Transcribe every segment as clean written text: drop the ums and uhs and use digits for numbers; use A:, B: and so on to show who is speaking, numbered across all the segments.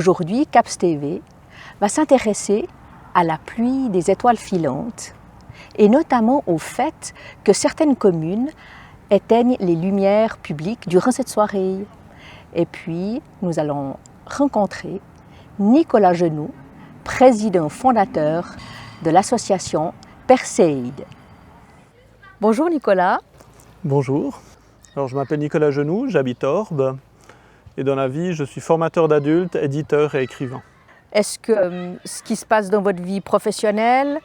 A: Aujourd'hui, CAPS TV va s'intéresser à la pluie des étoiles filantes et notamment au fait que certaines communes éteignent les lumières publiques durant cette soirée. Et puis, nous allons rencontrer Nicolas Genoux, président fondateur de l'association Perséide. Bonjour Nicolas.
B: Bonjour, alors je m'appelle Nicolas Genoux, j'habite Orbe et dans la vie je suis formateur d'adultes, éditeur et écrivain.
A: Est-ce que ce qui se passe dans votre vie professionnelle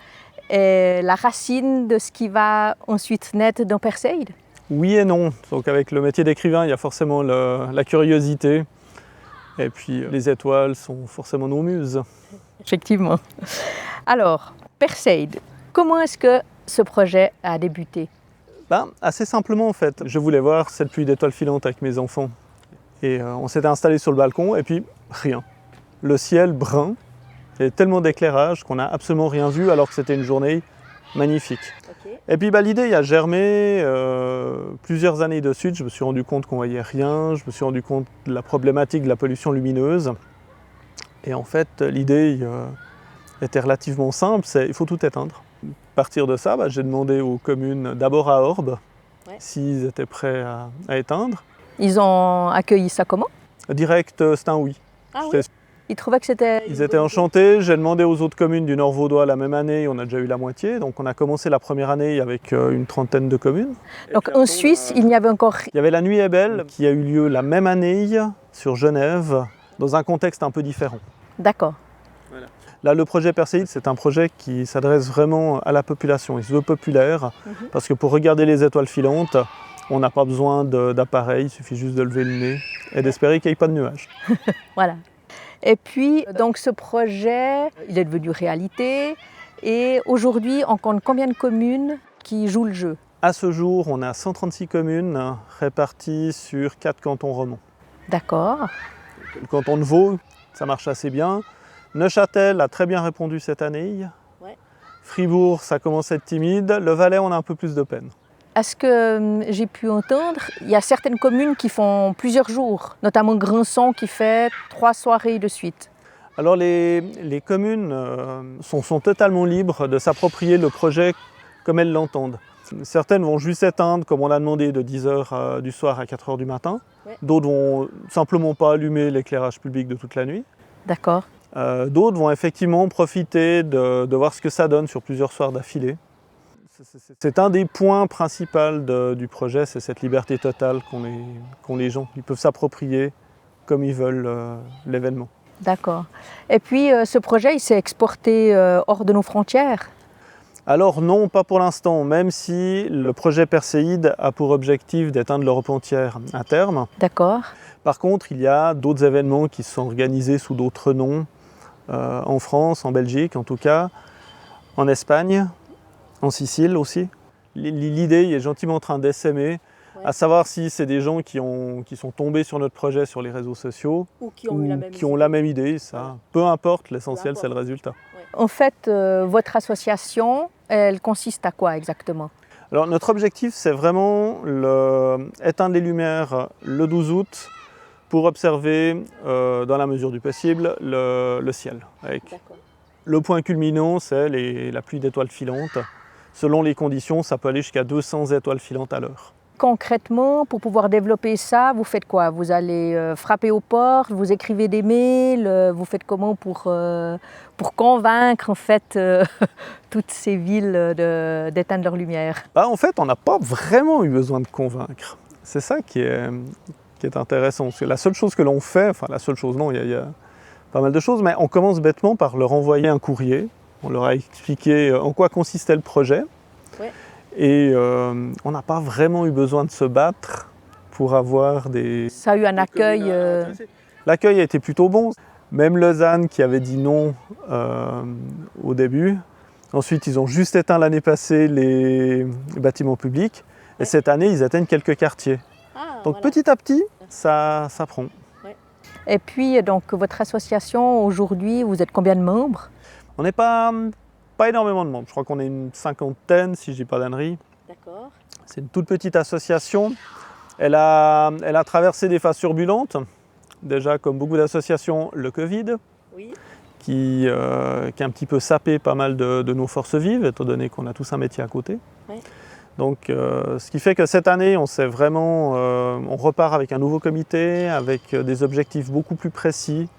A: est la racine de ce qui va ensuite naître dans Perséide?
B: Oui et non, donc avec le métier d'écrivain il y a forcément la curiosité et puis les étoiles sont forcément nos muses.
A: Effectivement. Alors, Perséide, comment est-ce que ce projet a débuté?
B: Assez simplement en fait, je voulais voir cette pluie d'étoiles filantes avec mes enfants et on s'était installé sur le balcon et puis rien. Le ciel brun et tellement d'éclairage qu'on n'a absolument rien vu alors que c'était une journée magnifique. Okay. Et puis l'idée a germé plusieurs années de suite, je me suis rendu compte qu'on voyait rien, je me suis rendu compte de la problématique de la pollution lumineuse et en fait l'idée était relativement simple, c'est il faut tout éteindre. À partir de ça, j'ai demandé aux communes, d'abord à Orbe, s'ils étaient prêts à éteindre.
A: Ils ont accueilli ça comment?
B: Direct, c'est un oui.
A: Ah oui. Ils trouvaient que c'était...
B: Ils étaient enchantés. J'ai demandé aux autres communes du Nord Vaudois la même année, on a déjà eu la moitié. Donc on a commencé la première année avec une trentaine de communes.
A: Donc en Suisse, il n'y avait encore...
B: Il y avait la Nuit est belle qui a eu lieu la même année sur Genève, dans un contexte un peu différent.
A: D'accord.
B: Là, le projet Perséide, c'est un projet qui s'adresse vraiment à la population. Il se veut populaire parce que pour regarder les étoiles filantes, on n'a pas besoin d'appareil, il suffit juste de lever le nez et d'espérer qu'il n'y ait pas de nuages.
A: Voilà. Et puis, donc ce projet, il est devenu réalité. Et aujourd'hui, on compte combien de communes qui jouent le jeu?
B: À ce jour, on a 136 communes réparties sur 4 cantons romans.
A: D'accord.
B: Le canton de Vaud, ça marche assez bien. Neuchâtel a très bien répondu cette année. Ouais. Fribourg, ça commence à être timide. Le Valais, on a un peu plus de peine.
A: Est-ce que j'ai pu entendre, il y a certaines communes qui font plusieurs jours, notamment Granson qui fait 3 soirées de suite.
B: Alors les communes sont totalement libres de s'approprier le projet comme elles l'entendent. Certaines vont juste éteindre, comme on l'a demandé, de 10h du soir à 4h du matin. Ouais. D'autres vont simplement pas allumer l'éclairage public de toute la nuit.
A: D'accord.
B: D'autres vont effectivement profiter de voir ce que ça donne sur plusieurs soirs d'affilée. C'est un des points principaux du projet, c'est cette liberté totale qu'ont les gens. Ils peuvent s'approprier comme ils veulent l'événement.
A: D'accord. Et puis ce projet, il s'est exporté hors de nos frontières?
B: Alors non, pas pour l'instant, même si le projet Perséide a pour objectif d'atteindre l'Europe entière à terme.
A: D'accord.
B: Par contre, il y a d'autres événements qui sont organisés sous d'autres noms, en France, en Belgique en tout cas, en Espagne, en Sicile aussi. L'idée est gentiment en train d'essaimer, à savoir si c'est des gens qui sont tombés sur notre projet sur les réseaux sociaux
A: ou qui ont
B: la même idée. Ça. Peu importe, l'essentiel c'est le résultat.
A: Ouais. En fait, votre association, elle consiste à quoi exactement?
B: Alors notre objectif c'est vraiment éteindre les lumières le 12 août pour observer, dans la mesure du possible, le ciel. Le point culminant, c'est la pluie d'étoiles filantes. Selon les conditions, ça peut aller jusqu'à 200 étoiles filantes à l'heure.
A: Concrètement, pour pouvoir développer ça, vous faites quoi? Vous allez frapper aux portes, vous écrivez des mails, vous faites comment pour convaincre en fait toutes ces villes d'éteindre leur lumière?
B: En fait, on n'a pas vraiment eu besoin de convaincre. C'est ça qui est intéressant. Parce que la seule chose que l'on fait, enfin la seule chose, non, il y a pas mal de choses, mais on commence bêtement par leur envoyer un courrier. On leur a expliqué en quoi consistait le projet. Ouais. Et on n'a pas vraiment eu besoin de se battre pour avoir des...
A: Ça a eu un accueil...
B: L'accueil a été plutôt bon. Même Lausanne qui avait dit non au début. Ensuite, ils ont juste éteint l'année passée les bâtiments publics. Ouais. Et cette année, ils atteignent quelques quartiers. Donc voilà. Petit à petit, ça prend.
A: Ouais. Et puis, donc, votre association, aujourd'hui, vous êtes combien de membres?
B: On n'est pas énormément de membres. Je crois qu'on est une cinquantaine, si je ne dis pas d'ânerie.
A: D'accord.
B: C'est une toute petite association. Elle a traversé des phases turbulentes. Déjà, comme beaucoup d'associations, le Covid,
A: Oui.
B: qui a un petit peu sapé pas mal de nos forces vives, étant donné qu'on a tous un métier à côté.
A: Oui.
B: Donc, ce qui fait que cette année, on repart avec un nouveau comité, avec des objectifs beaucoup plus précis,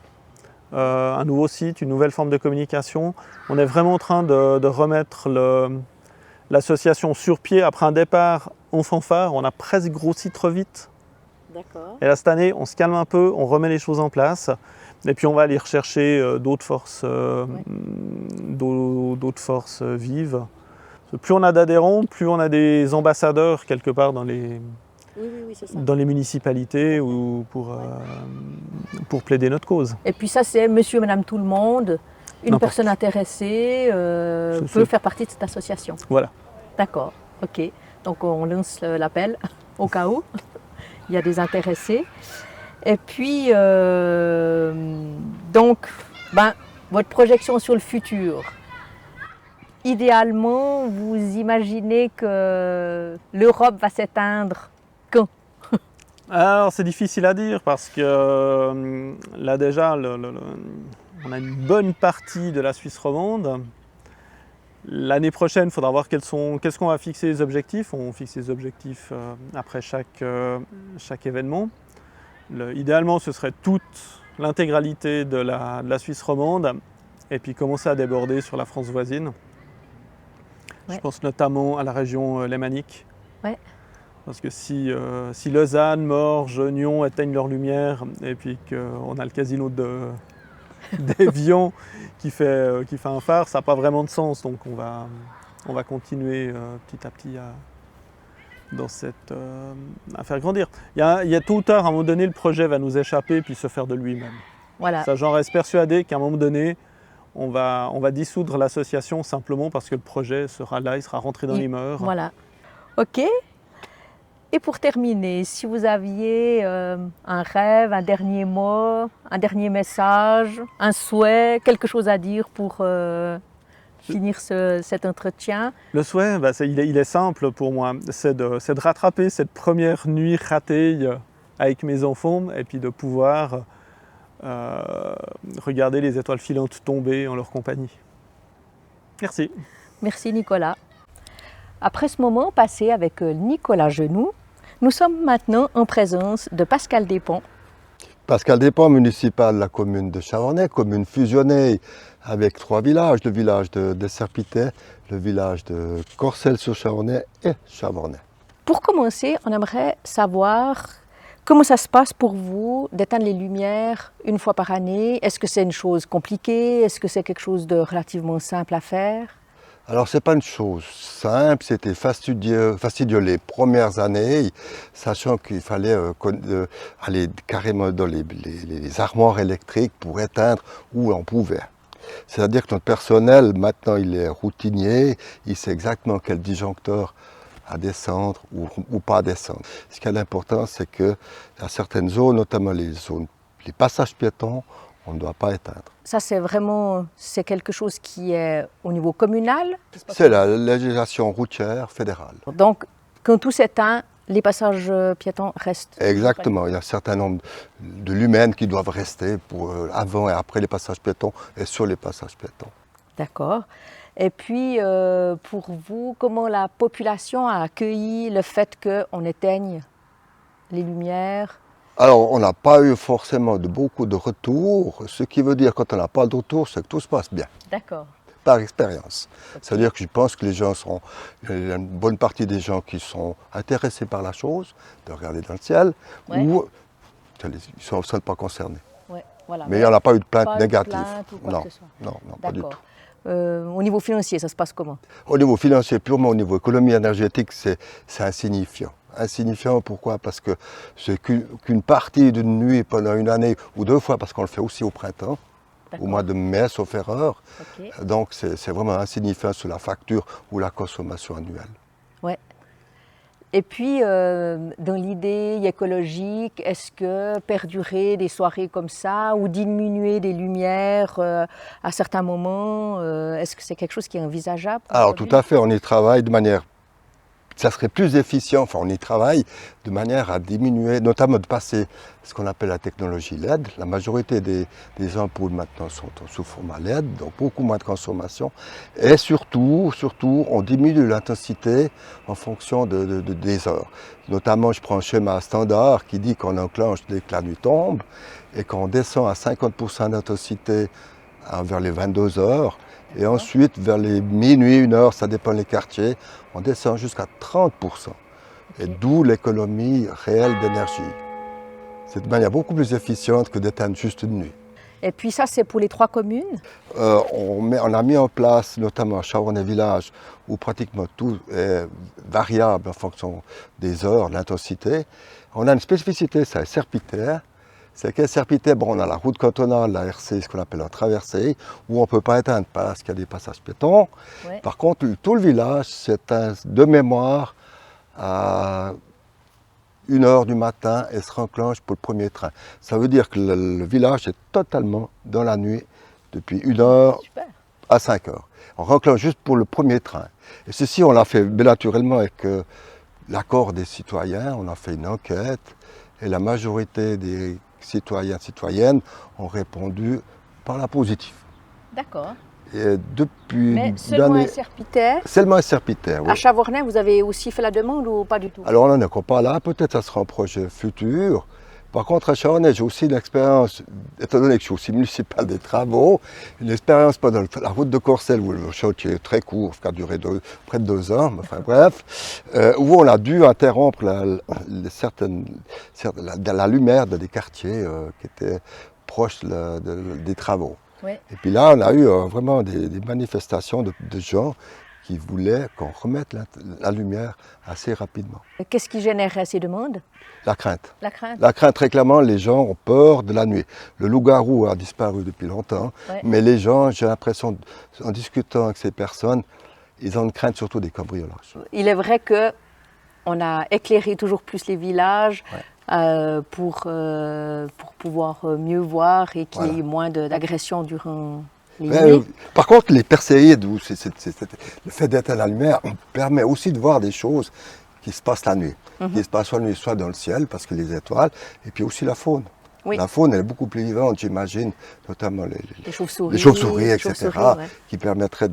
B: un nouveau site, une nouvelle forme de communication. On est vraiment en train de remettre l'association sur pied après un départ en fanfare. On a presque grossi trop vite.
A: D'accord.
B: Et là, cette année, on se calme un peu, on remet les choses en place. Et puis on va aller rechercher d'autres forces, d'autres forces vives. Plus on a d'adhérents, plus on a des ambassadeurs quelque part dans les,
A: Oui, c'est ça.
B: dans les municipalités ou pour plaider notre cause.
A: Et puis ça, c'est monsieur, madame, tout le monde. Une
B: N'importe
A: personne intéressée peut faire partie de cette association.
B: Voilà.
A: D'accord, ok. Donc on lance l'appel au cas où il y a des intéressés. Et puis, donc, votre projection sur le futur. Idéalement, vous imaginez que l'Europe va s'éteindre quand?
B: Alors c'est difficile à dire parce que là déjà, on a une bonne partie de la Suisse romande. L'année prochaine, il faudra voir qu'est-ce qu'on va fixer les objectifs. On fixe les objectifs après chaque événement. Idéalement, ce serait toute l'intégralité de la Suisse romande et puis commencer à déborder sur la France voisine.
A: Ouais.
B: Je pense notamment à la région lémanique.
A: Ouais.
B: Parce que si Lausanne, Morges, Nyon éteignent leur lumière et puis qu'on a le casino d'Évian qui fait un phare, ça n'a pas vraiment de sens. Donc on va continuer petit à petit à faire grandir. Il y a tôt ou tard, à un moment donné, le projet va nous échapper puis se faire de lui-même.
A: Voilà.
B: Ça, j'en reste persuadé qu'à un moment donné, on va dissoudre l'association simplement parce que le projet sera là, il sera rentré dans les mœurs.
A: Voilà. Ok. Et pour terminer, si vous aviez un rêve, un dernier mot, un dernier message, un souhait, quelque chose à dire pour finir cet entretien.
B: Le souhait, il est simple pour moi, c'est de rattraper cette première nuit ratée avec mes enfants et puis de pouvoir regarder les étoiles filantes tomber en leur compagnie. Merci.
A: Merci Nicolas. Après ce moment passé avec Nicolas Genoux, nous sommes maintenant en présence de Pascal Despont.
C: Pascal Despont, municipal de la commune de Chavornay, commune fusionnée avec 3 villages, le village de Serpitet, le village de Corcelles-sur-Chavornay et Chavornay.
A: Pour commencer, on aimerait savoir comment ça se passe pour vous d'éteindre les lumières une fois par année. Est-ce que c'est une chose compliquée? Est-ce que c'est quelque chose de relativement simple à faire?
C: Alors ce n'est pas une chose simple, c'était fastidieux les premières années, sachant qu'il fallait aller carrément dans les armoires électriques pour éteindre où on pouvait. C'est-à-dire que notre personnel, maintenant, il est routinier, il sait exactement quel disjoncteur à descendre ou pas à descendre. Ce qui est important, c'est que dans certaines zones, notamment les passages piétons, on ne doit pas éteindre.
A: Ça, c'est quelque chose qui est au niveau communal?
C: C'est la législation routière fédérale.
A: Donc, quand tout s'éteint, les passages piétons restent?
C: Exactement, il y a un certain nombre de lumens qui doivent rester avant et après les passages piétons et sur les passages piétons.
A: D'accord. Et puis, pour vous, comment la population a accueilli le fait qu'on éteigne les lumières?
C: Alors, on n'a pas eu forcément beaucoup de retours, ce qui veut dire quand on n'a pas de retour, c'est que tout se passe bien.
A: D'accord.
C: Par expérience.
A: Okay.
C: C'est-à-dire que je pense que il y a une bonne partie des gens qui sont intéressés par la chose, de regarder dans le ciel, ou ils ne sont pas concernés.
A: Ouais, voilà.
C: Mais il n'y en a pas eu de plainte négative.
A: Non,
C: pas du tout.
A: Au niveau financier, ça se passe comment?
C: Au niveau financier, purement au niveau économie énergétique, c'est insignifiant. Insignifiant, pourquoi? Parce que c'est qu'une partie d'une nuit pendant une année, ou 2 fois, parce qu'on le fait aussi au printemps, au mois de mai, sauf erreur. Okay. Donc c'est vraiment insignifiant sur la facture ou la consommation annuelle.
A: Ouais. Et puis, dans l'idée écologique, est-ce que perdurer des soirées comme ça ou diminuer des lumières à certains moments, est-ce que c'est quelque chose qui est envisageable?
C: Alors tout à fait, on y travaille de manière ça serait plus efficient, enfin on y travaille, de manière à diminuer, notamment de passer ce qu'on appelle la technologie LED. La majorité des ampoules maintenant sont sous format LED, donc beaucoup moins de consommation. Et surtout, on diminue l'intensité en fonction des heures. Notamment, je prends un schéma standard qui dit qu'on enclenche dès que la nuit tombe et qu'on descend à 50% d'intensité vers les 22 heures. Et ensuite, vers les minuit, 1 heure, ça dépend des quartiers, on descend jusqu'à 30%. Et d'où l'économie réelle d'énergie. C'est de manière beaucoup plus efficiente que d'éteindre juste une nuit.
A: Et puis ça, c'est pour les 3 communes?
C: On a mis en place, notamment à Chavornay Village, où pratiquement tout est variable en fonction des heures, de l'intensité. On a une spécificité, c'est Serpitaire. C'est qu'à Serpitaire, on a la route cantonale, la RC, ce qu'on appelle la traversée, où on ne peut pas éteindre parce qu'il y a des passages piétons. Ouais. Par contre, tout le village, c'est de mémoire à 1 heure du matin et se renclenche pour le premier train. Ça veut dire que le village est totalement dans la nuit depuis 1 heure à 5 heures. On renclenche juste pour le premier train. Et ceci, on l'a fait naturellement avec l'accord des citoyens. On a fait une enquête et la majorité des citoyens, citoyennes ont répondu par la positive.
A: D'accord.
C: Et depuis
A: mais seulement à Serpitaire?
C: Seulement à Serpitaire, oui.
A: À Chavornay, vous avez aussi fait la demande ou pas du tout?
C: Alors on n'en est encore pas là, peut-être ça sera un projet futur. Par contre, à Chavornay, j'ai aussi une expérience, étant donné que je suis aussi municipal des travaux, une expérience pendant la route de Courcelles, où le chantier est très court, qui a duré près de 2 ans, enfin bref, où on a dû interrompre la lumière de des quartiers qui étaient proches des travaux. Oui. Et puis là, on a eu vraiment des manifestations de gens qui voulaient qu'on remette la lumière assez rapidement.
A: Qu'est-ce qui générait ces demandes?
C: La crainte.
A: La crainte.
C: La crainte, très clairement, les gens ont peur de la nuit. Le loup-garou a disparu depuis longtemps, mais les gens, j'ai l'impression, en discutant avec ces personnes, ils ont une crainte surtout des cambriolages.
A: Il est vrai qu'on a éclairé toujours plus les villages pour pouvoir mieux voir et qu'il y ait moins d'agressions durant les nuits.
C: Par contre, les perséides, le fait d'être à la lumière, permet aussi de voir des choses qui se passent la nuit. Qui se passent la nuit, soit dans le ciel, parce que les étoiles, et puis aussi la faune. Oui. La faune, elle est beaucoup plus vivante, j'imagine, notamment les chauves-souris, etc., qui permettraient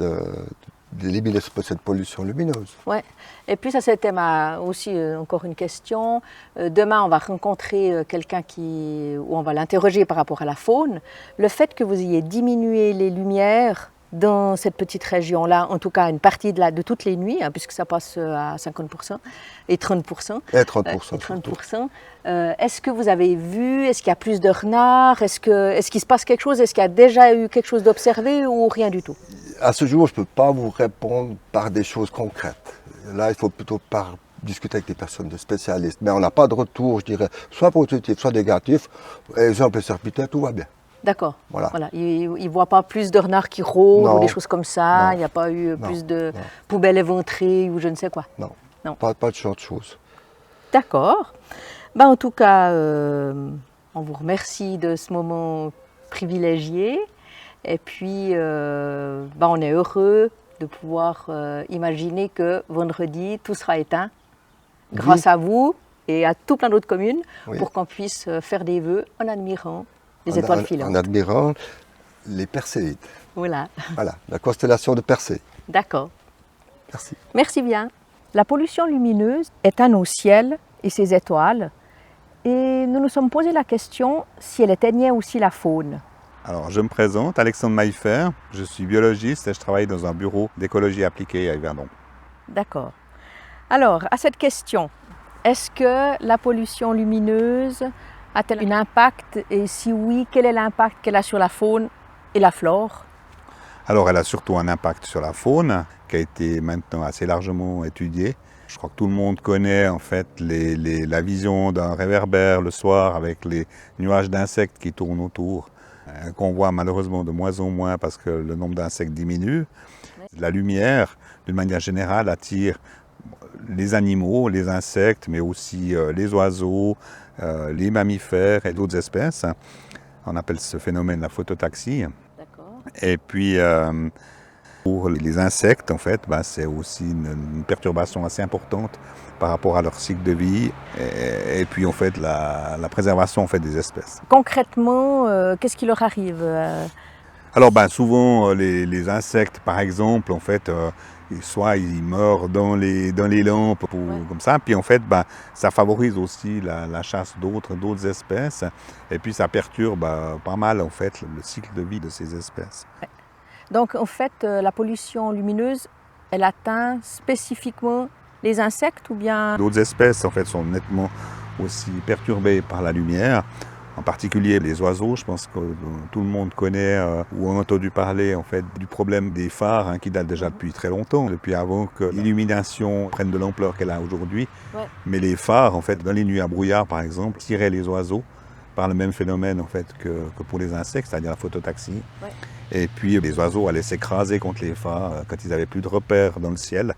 C: d'éliminer cette pollution lumineuse.
A: Ouais. Et puis ça, c'était aussi encore une question. Demain, on va rencontrer quelqu'un où on va l'interroger par rapport à la faune. Le fait que vous ayez diminué les lumières dans cette petite région-là, en tout cas une partie de toutes les nuits, puisque ça passe à 50% et 30%.
C: Et 30%.
A: Est-ce que vous avez vu, est-ce qu'il y a plus de renards, est-ce qu'il se passe quelque chose, est-ce qu'il y a déjà eu quelque chose d'observé ou rien du tout?
C: À ce jour, je ne peux pas vous répondre par des choses concrètes. Là, il faut plutôt discuter avec des personnes de spécialistes. Mais on n'a pas de retour, je dirais, soit positif, soit négatif. Exemple, Serpitaire, tout va bien.
A: D'accord. Voilà. Il ne voit pas plus de renards qui rôdent ou des choses comme ça. Il n'y a pas eu plus de poubelles éventrées ou je ne sais quoi.
C: Non. Pas de genre de choses.
A: D'accord. En tout cas, on vous remercie de ce moment privilégié. Et puis, on est heureux de pouvoir imaginer que vendredi, tout sera éteint grâce à vous et à tout plein d'autres communes pour qu'on puisse faire des vœux en admirant les étoiles filantes.
C: En admirant les Perséides.
A: Voilà,
C: la constellation de Persée.
A: D'accord.
C: Merci.
A: Merci bien. La pollution lumineuse éteint nos ciels et ses étoiles. Et nous nous sommes posé la question si elle éteignait aussi la faune.
D: Alors, je me présente, Alexandre Maillefer, je suis biologiste et je travaille dans un bureau d'écologie appliquée à Yverdon.
A: D'accord. Alors, à cette question, est-ce que la pollution lumineuse a-t-elle un impact et si oui, quel est l'impact qu'elle a sur la faune et la flore?
D: Alors, elle a surtout un impact sur la faune qui a été maintenant assez largement étudiée. Je crois que tout le monde connaît en fait la vision d'un réverbère le soir avec les nuages d'insectes qui tournent autour, qu'on voit malheureusement de moins en moins parce que le nombre d'insectes diminue. La lumière, d'une manière générale, attire les animaux, les insectes, mais aussi les oiseaux, les mammifères et d'autres espèces. On appelle ce phénomène la phototaxie.
A: D'accord.
D: Et puis, Pour les insectes, en fait, c'est aussi une perturbation assez importante par rapport à leur cycle de vie et puis en fait la préservation en fait, des espèces.
A: Concrètement, qu'est-ce qui leur arrive
D: Alors souvent les insectes par exemple en fait soit ils meurent dans les lampes comme ça, puis en fait ça favorise aussi la chasse d'autres espèces et puis ça perturbe pas mal en fait le cycle de vie de ces espèces.
A: Ouais. Donc en fait la pollution lumineuse elle atteint spécifiquement les insectes ou bien...
D: D'autres espèces en fait sont nettement aussi perturbées par la lumière, en particulier les oiseaux. Je pense que tout le monde connaît ou a entendu parler en fait du problème des phares qui date déjà depuis très longtemps, depuis avant que l'illumination prenne de l'ampleur qu'elle a aujourd'hui. Ouais. Mais les phares en fait dans les nuits à brouillard par exemple tiraient les oiseaux par le même phénomène en fait que pour les insectes, c'est-à-dire la phototaxie. Ouais. Et puis les oiseaux allaient s'écraser contre les phares quand ils n'avaient plus de repères dans le ciel,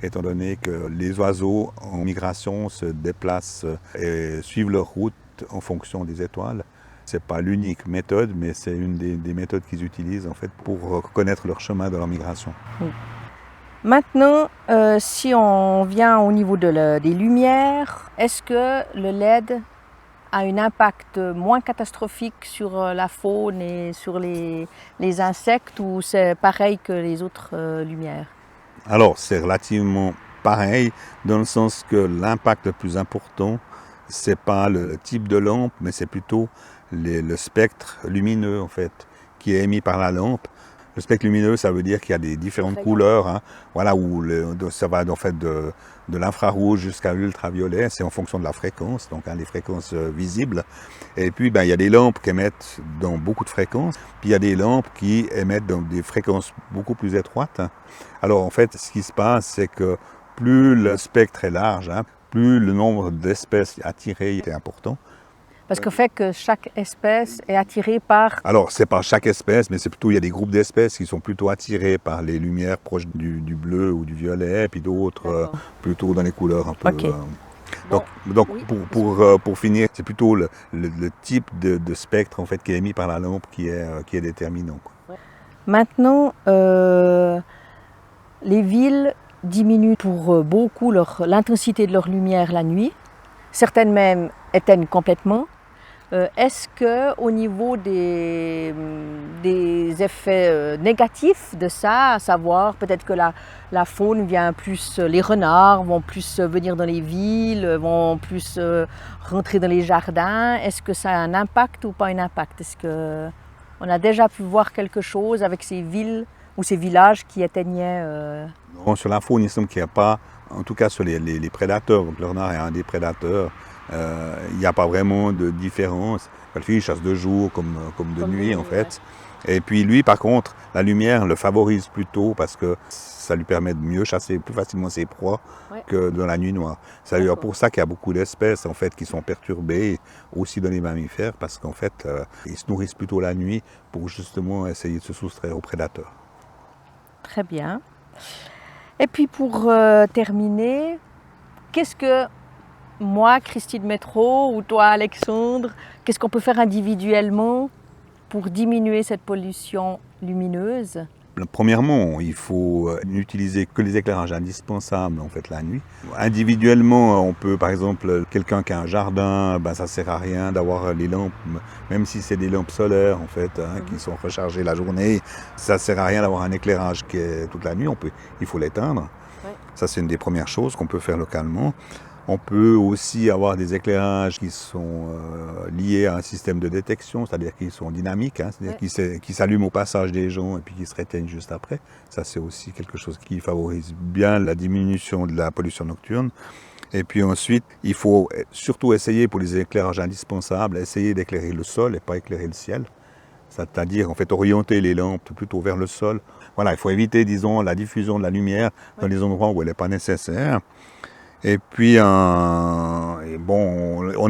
D: étant donné que les oiseaux en migration se déplacent et suivent leur route en fonction des étoiles. Ce n'est pas l'unique méthode, mais c'est une des méthodes qu'ils utilisent en fait, pour connaître leur chemin de leur migration.
A: Maintenant, si on vient au niveau des lumières, est-ce que le LED a un impact moins catastrophique sur la faune et sur les insectes ou c'est pareil que les autres lumières?
D: Alors c'est relativement pareil dans le sens que l'impact le plus important c'est pas le type de lampe mais c'est plutôt le spectre lumineux en fait qui est émis par la lampe. Le spectre lumineux ça veut dire qu'il y a des différentes couleurs, voilà, où ça va en fait de l'infrarouge jusqu'à l'ultraviolet, c'est en fonction de la fréquence, donc les fréquences visibles. Et puis il y a des lampes qui émettent dans beaucoup de fréquences, puis il y a des lampes qui émettent dans des fréquences beaucoup plus étroites. Alors en fait ce qui se passe c'est que plus le spectre est large, plus le nombre d'espèces attirées est important.
A: Parce qu'au fait que chaque espèce est attirée par...
D: Alors, c'est pas chaque espèce, mais c'est plutôt, il y a des groupes d'espèces qui sont plutôt attirés par les lumières proches du bleu ou du violet, puis d'autres plutôt dans les couleurs un peu...
A: Okay.
D: Donc oui, pour finir, c'est plutôt le type de spectre en fait, qui est émis par la lampe qui est déterminant. Quoi.
A: Maintenant, les villes diminuent pour beaucoup l'intensité de leur lumière la nuit. Certaines même éteignent complètement. Est-ce qu'au niveau des effets négatifs de ça, à savoir peut-être que la faune vient plus, les renards vont plus venir dans les villes, vont plus rentrer dans les jardins, est-ce que ça a un impact ou pas un impact? Est-ce qu'on a déjà pu voir quelque chose avec ces villes ou ces villages qui éteignaient
D: Non, sur la faune, il semble qu'il n'y a pas, en tout cas sur les prédateurs, donc le renard est un des prédateurs, il n'y a pas vraiment de différence. Il chasse de jour comme de nuit en fait. Ouais. Et puis lui par contre, la lumière le favorise plutôt parce que ça lui permet de mieux chasser plus facilement ses proies que dans la nuit noire. C'est d'ailleurs pour ça qu'il y a beaucoup d'espèces en fait qui sont perturbées aussi dans les mammifères parce qu'en fait ils se nourrissent plutôt la nuit pour justement essayer de se soustraire aux prédateurs.
A: Très bien. Et puis pour terminer, qu'est-ce que moi, Christine Métro, ou toi, Alexandre, qu'est-ce qu'on peut faire individuellement pour diminuer cette pollution lumineuse?
D: Premièrement, il faut n'utiliser que les éclairages indispensables en fait la nuit. Individuellement, on peut par exemple, quelqu'un qui a un jardin, ça ne sert à rien d'avoir les lampes, même si c'est des lampes solaires en fait, qui sont rechargées la journée, ça ne sert à rien d'avoir un éclairage qui est toute la nuit, il faut l'éteindre. Ouais. Ça c'est une des premières choses qu'on peut faire localement. On peut aussi avoir des éclairages qui sont liés à un système de détection, c'est-à-dire qu'ils sont dynamiques, c'est-à-dire qui s'allument au passage des gens et puis qui se réteignent juste après. Ça, c'est aussi quelque chose qui favorise bien la diminution de la pollution nocturne. Et puis ensuite, il faut surtout essayer, pour les éclairages indispensables, essayer d'éclairer le sol et pas éclairer le ciel. C'est-à-dire, en fait, orienter les lampes plutôt vers le sol. Voilà, il faut éviter, disons, la diffusion de la lumière dans les endroits où elle n'est pas nécessaire. Et puis, on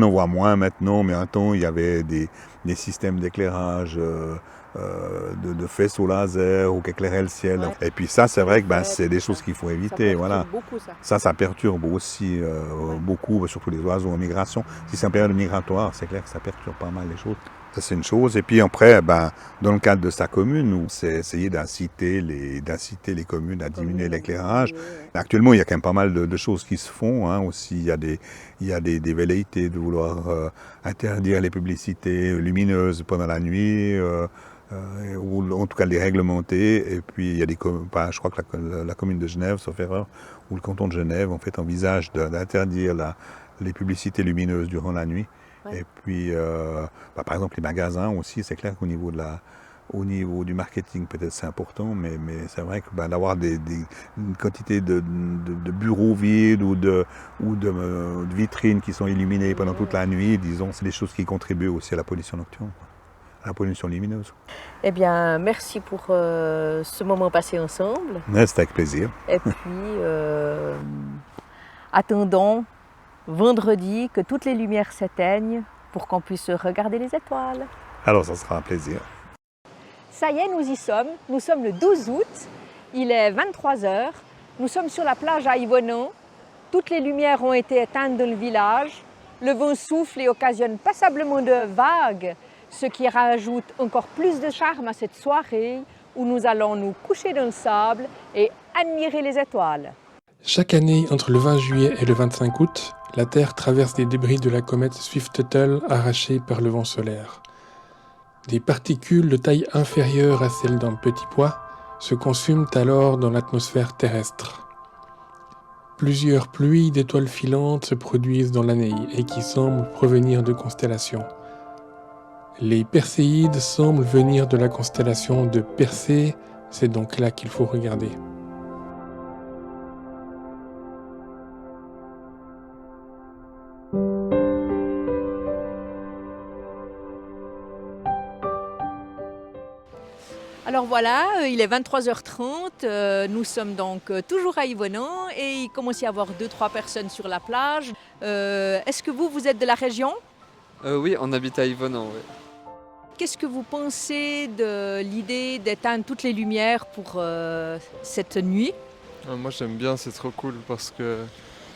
D: en voit moins maintenant, mais un temps, il y avait des systèmes d'éclairage de faisceaux laser ou qui éclairaient le ciel. Ouais. Et puis ça, c'est vrai que c'est des choses qu'il faut éviter. Voilà.
A: Beaucoup,
D: ça perturbe aussi beaucoup, surtout les oiseaux en migration. Si c'est en période migratoire, c'est clair que ça perturbe pas mal les choses. Ça, c'est une chose. Et puis après, dans le cadre de sa commune, où c'est essayer d'inciter les communes à diminuer l'éclairage. Actuellement, il y a quand même pas mal de choses qui se font. Hein. Aussi, il y a des velléités de vouloir interdire les publicités lumineuses pendant la nuit, ou en tout cas les réglementer. Et puis, il y a je crois que la commune de Genève, sauf erreur, ou le canton de Genève, en fait, envisage d'interdire les publicités lumineuses durant la nuit. Ouais. Et puis, par exemple, les magasins aussi, c'est clair qu'au niveau du marketing, peut-être c'est important, mais c'est vrai que d'avoir une quantité de bureaux vides ou de vitrines qui sont illuminées pendant toute la nuit, disons, c'est des choses qui contribuent aussi à la pollution nocturne, à la pollution lumineuse.
A: Eh bien, merci pour ce moment passé ensemble.
D: Ouais, c'était avec plaisir.
A: Et puis, attendons vendredi que toutes les lumières s'éteignent pour qu'on puisse regarder les étoiles.
D: Alors, ça sera un plaisir.
A: Ça y est, nous y sommes. Nous sommes le 12 août. Il est 23h. Nous sommes sur la plage à Yvonan. Toutes les lumières ont été éteintes dans le village. Le vent souffle et occasionne passablement de vagues, ce qui rajoute encore plus de charme à cette soirée où nous allons nous coucher dans le sable et admirer les étoiles.
E: Chaque année, entre le 20 juillet et le 25 août, la Terre traverse des débris de la comète Swift-Tuttle arrachés par le vent solaire. Des particules de taille inférieure à celle d'un petit pois se consument alors dans l'atmosphère terrestre. Plusieurs pluies d'étoiles filantes se produisent dans l'année et qui semblent provenir de constellations. Les Perséides semblent venir de la constellation de Persée, c'est donc là qu'il faut regarder.
A: Alors voilà, il est 23h30, nous sommes donc toujours à Yvonan et il commence à y avoir 2-3 personnes sur la plage. Est-ce que vous êtes de la région ?
F: Oui, on habite à Yvonan, oui.
A: Qu'est-ce que vous pensez de l'idée d'éteindre toutes les lumières pour cette nuit ?
G: Moi j'aime bien, c'est trop cool parce que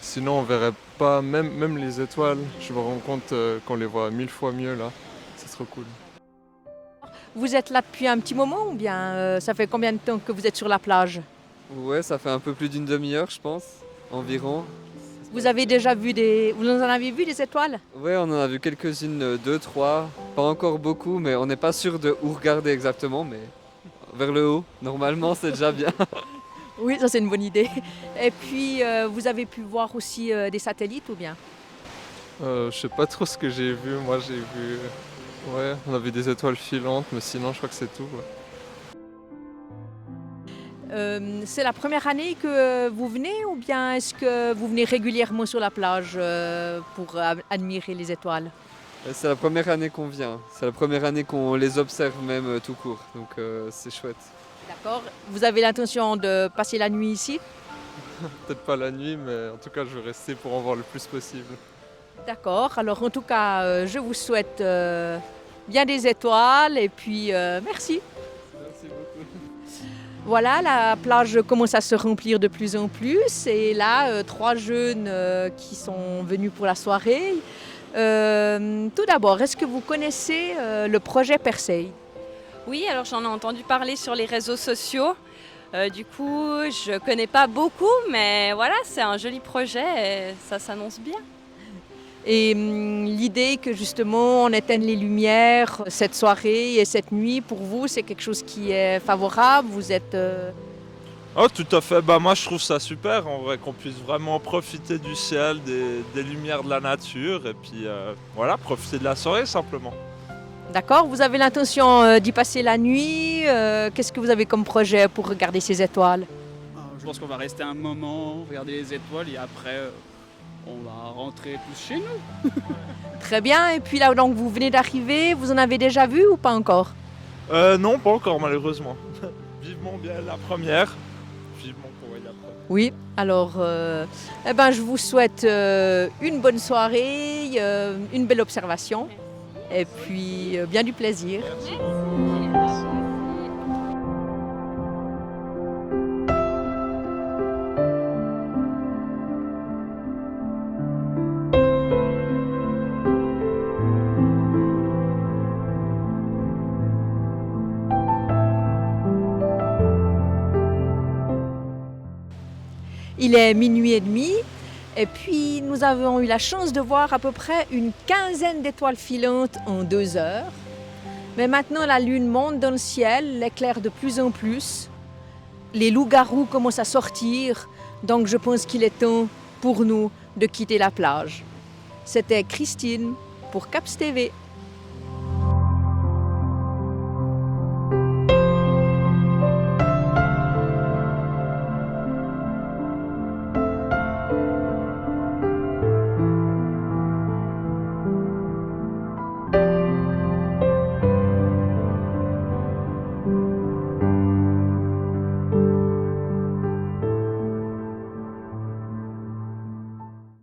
G: sinon on verrait pas, même les étoiles, je me rends compte qu'on les voit 1000 fois mieux là, c'est trop cool.
A: Vous êtes là depuis un petit moment ou bien ça fait combien de temps que vous êtes sur la plage ?
F: Ouais, ça fait un peu plus d'une demi-heure, je pense, environ.
A: Vous avez déjà vu vous en avez vu des étoiles ?
F: Ouais, on en a vu quelques-unes, 2, 3, pas encore beaucoup, mais on n'est pas sûr de où regarder exactement, mais vers le haut, normalement c'est déjà bien.
A: Oui, ça c'est une bonne idée. Et puis vous avez pu voir aussi des satellites ou bien ?
G: Je sais pas trop ce que j'ai vu, moi j'ai vu... Ouais, on a vu des étoiles filantes, mais sinon je crois que c'est tout. Ouais.
A: C'est la première année que vous venez ou bien est-ce que vous venez régulièrement sur la plage pour admirer les étoiles ?
F: C'est la première année qu'on vient, c'est la première année qu'on les observe même tout court, donc c'est chouette.
A: D'accord. Vous avez l'intention de passer la nuit ici ?
G: Peut-être pas la nuit, mais en tout cas je vais rester pour en voir le plus possible.
A: D'accord, alors en tout cas, je vous souhaite bien des étoiles et puis merci.
F: Merci beaucoup.
A: Voilà, la plage commence à se remplir de plus en plus et là, 3 jeunes qui sont venus pour la soirée. Tout d'abord, est-ce que vous connaissez le projet Persée ?
H: Oui, alors j'en ai entendu parler sur les réseaux sociaux. Du coup, je connais pas beaucoup, mais voilà, c'est un joli projet et ça s'annonce bien.
A: Et l'idée que justement on éteigne les lumières cette soirée et cette nuit, pour vous, c'est quelque chose qui est favorable ? Vous êtes...
I: Oh, tout à fait. Moi, je trouve ça super, en vrai, qu'on puisse vraiment profiter du ciel, des lumières de la nature, et puis voilà, profiter de la soirée simplement.
A: D'accord, vous avez l'intention d'y passer la nuit. Qu'est-ce que vous avez comme projet pour regarder ces étoiles ?
J: Je pense qu'on va rester un moment, regarder les étoiles et après... on va rentrer tous chez nous.
A: Très bien, et puis là donc vous venez d'arriver, vous en avez déjà vu ou pas encore ?
I: Non, pas encore malheureusement. Vivement bien la première. Vivement qu'on voit la première.
A: Oui, alors je vous souhaite une bonne soirée, une belle observation et puis bien du plaisir.
I: Merci.
A: Il est minuit et demi et puis nous avons eu la chance de voir à peu près une quinzaine d'étoiles filantes en 2 heures. Mais maintenant la lune monte dans le ciel, l'éclaire de plus en plus. Les loups-garous commencent à sortir, donc je pense qu'il est temps pour nous de quitter la plage. C'était Christine pour CAPS TV.